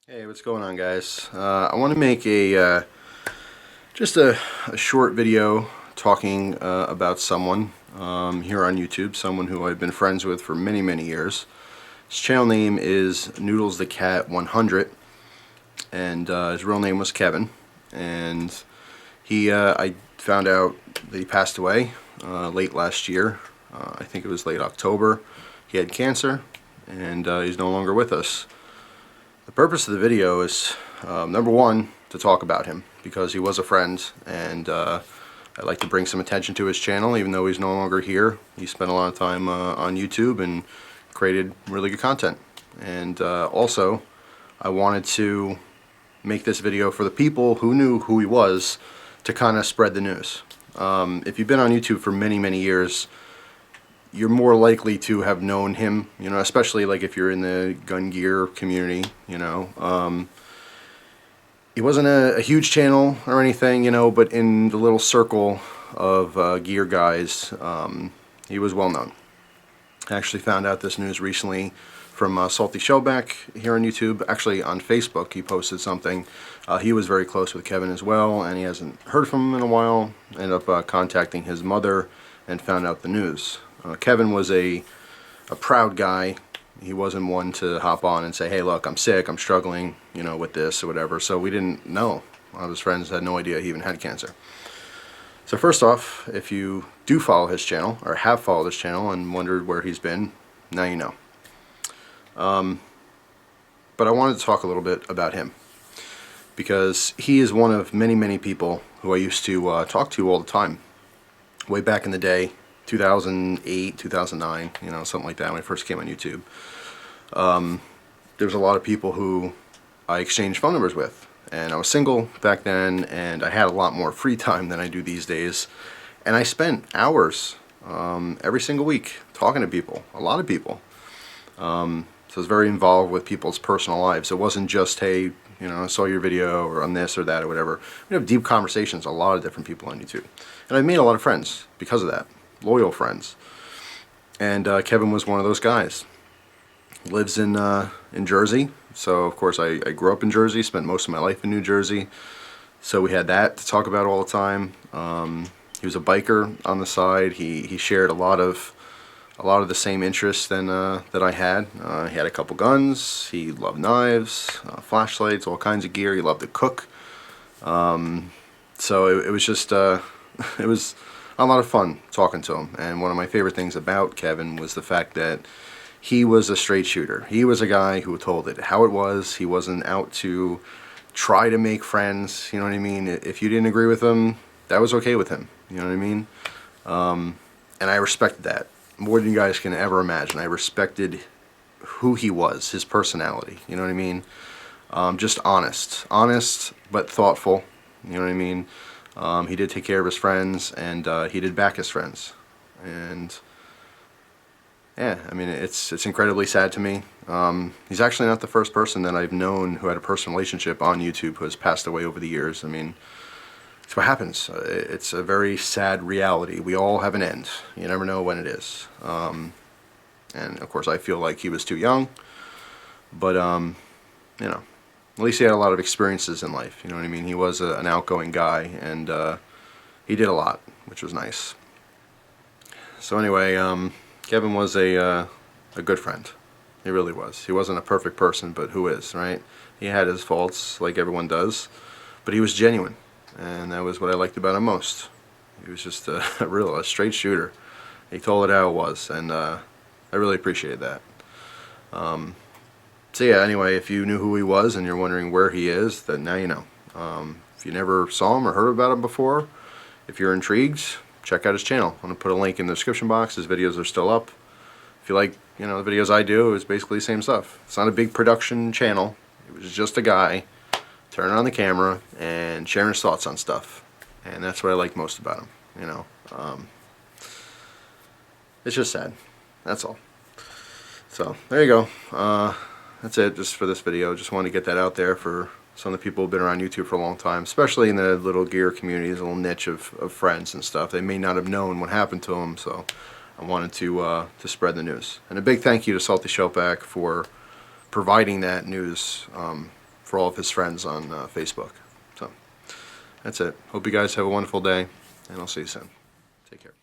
Hey, what's going on, guys? I want to make a just a short video talking about someone here on YouTube, someone who I've been friends with for many years. His channel name is Noodles the Cat 100, and his real name was Kevin. And I found out that he passed away late last year. I think it was late October. He had cancer, and he's no longer with us. The purpose of the video is, number one, to talk about him, because he was a friend, and I'd like to bring some attention to his channel, even though he's no longer here. He spent a lot of time on YouTube and created really good content. And also, I wanted to make this video for the people who knew who he was, to kind of spread the news. If you've been on YouTube for many years, you're more likely to have known him, you know, especially like if you're in the gun gear community, you know. He wasn't a huge channel or anything, you know, but in the little circle of gear guys, he was well known. I actually found out this news recently from Salty Shellback here on YouTube. Actually on Facebook he posted something. He was very close with Kevin as well, and he hasn't heard from him in a while. Ended up contacting his mother and found out the news. Kevin was a proud guy. He wasn't one to hop on and say, hey, look, I'm sick, I'm struggling, you know, with this or whatever. So we didn't know. A lot of his friends had no idea he even had cancer. So first off, if you do follow his channel, or have followed his channel and wondered where he's been, now you know. But I wanted to talk a little bit about him, because he is one of many people who I used to talk to all the time. Way back in the day, 2008, 2009, you know, something like that, when I first came on YouTube. There was a lot of people who I exchanged phone numbers with, and I was single back then, and I had a lot more free time than I do these days, and I spent hours every single week talking to people, a lot of people. So I was very involved with people's personal lives. It wasn't just, hey, you know, I saw your video, or on this or that or whatever. We have deep conversations with a lot of different people on YouTube, and I've made a lot of friends because of that. Loyal friends. And Kevin was one of those guys. He lives in Jersey, so of course I grew up in Jersey, spent most of my life in New Jersey, so we had that to talk about all the time. He was a biker on the side. He shared a lot of the same interests that I had. He had a couple guns. He loved knives, flashlights, all kinds of gear. He loved to cook. So it was just it was a lot of fun talking to him. And one of my favorite things about Kevin was the fact that he was a straight shooter. He was a guy who told it how it was. He wasn't out to try to make friends, you know what I mean? If you didn't agree with him, that was okay with him, you know what I mean? And I respected that more than you guys can ever imagine. I respected who he was, his personality, you know what I mean? Just honest but thoughtful, you know what I mean? He did take care of his friends, and he did back his friends. And yeah, I mean, it's incredibly sad to me. He's actually not the first person that I've known who had a personal relationship on YouTube who has passed away over the years. I mean, it's what happens. It's a very sad reality. We all have an end. You never know when it is. And of course I feel like he was too young, but you know, at least he had a lot of experiences in life, you know what I mean? He was an outgoing guy, and he did a lot, which was nice. So anyway, Kevin was a good friend. He really was. He wasn't a perfect person, but who is, right? He had his faults, like everyone does, but he was genuine, and that was what I liked about him most. He was just a straight shooter. He told it how it was, and I really appreciated that. So yeah, anyway, if you knew who he was and you're wondering where he is, then now you know. If you never saw him or heard about him before, if you're intrigued, check out his channel. I'm going to put a link in the description box. His videos are still up. If you like, you know, the videos I do, it's basically the same stuff. It's not a big production channel. It was just a guy turning on the camera and sharing his thoughts on stuff. And that's what I like most about him, you know. It's just sad. That's all. So, there you go. That's it just for this video. Just wanted to get that out there for some of the people who have been around YouTube for a long time, especially in the little gear communities, a little niche of friends and stuff. They may not have known what happened to them, so I wanted to spread the news. And a big thank you to Salty Shellback for providing that news for all of his friends on Facebook. So that's it. Hope you guys have a wonderful day, and I'll see you soon. Take care.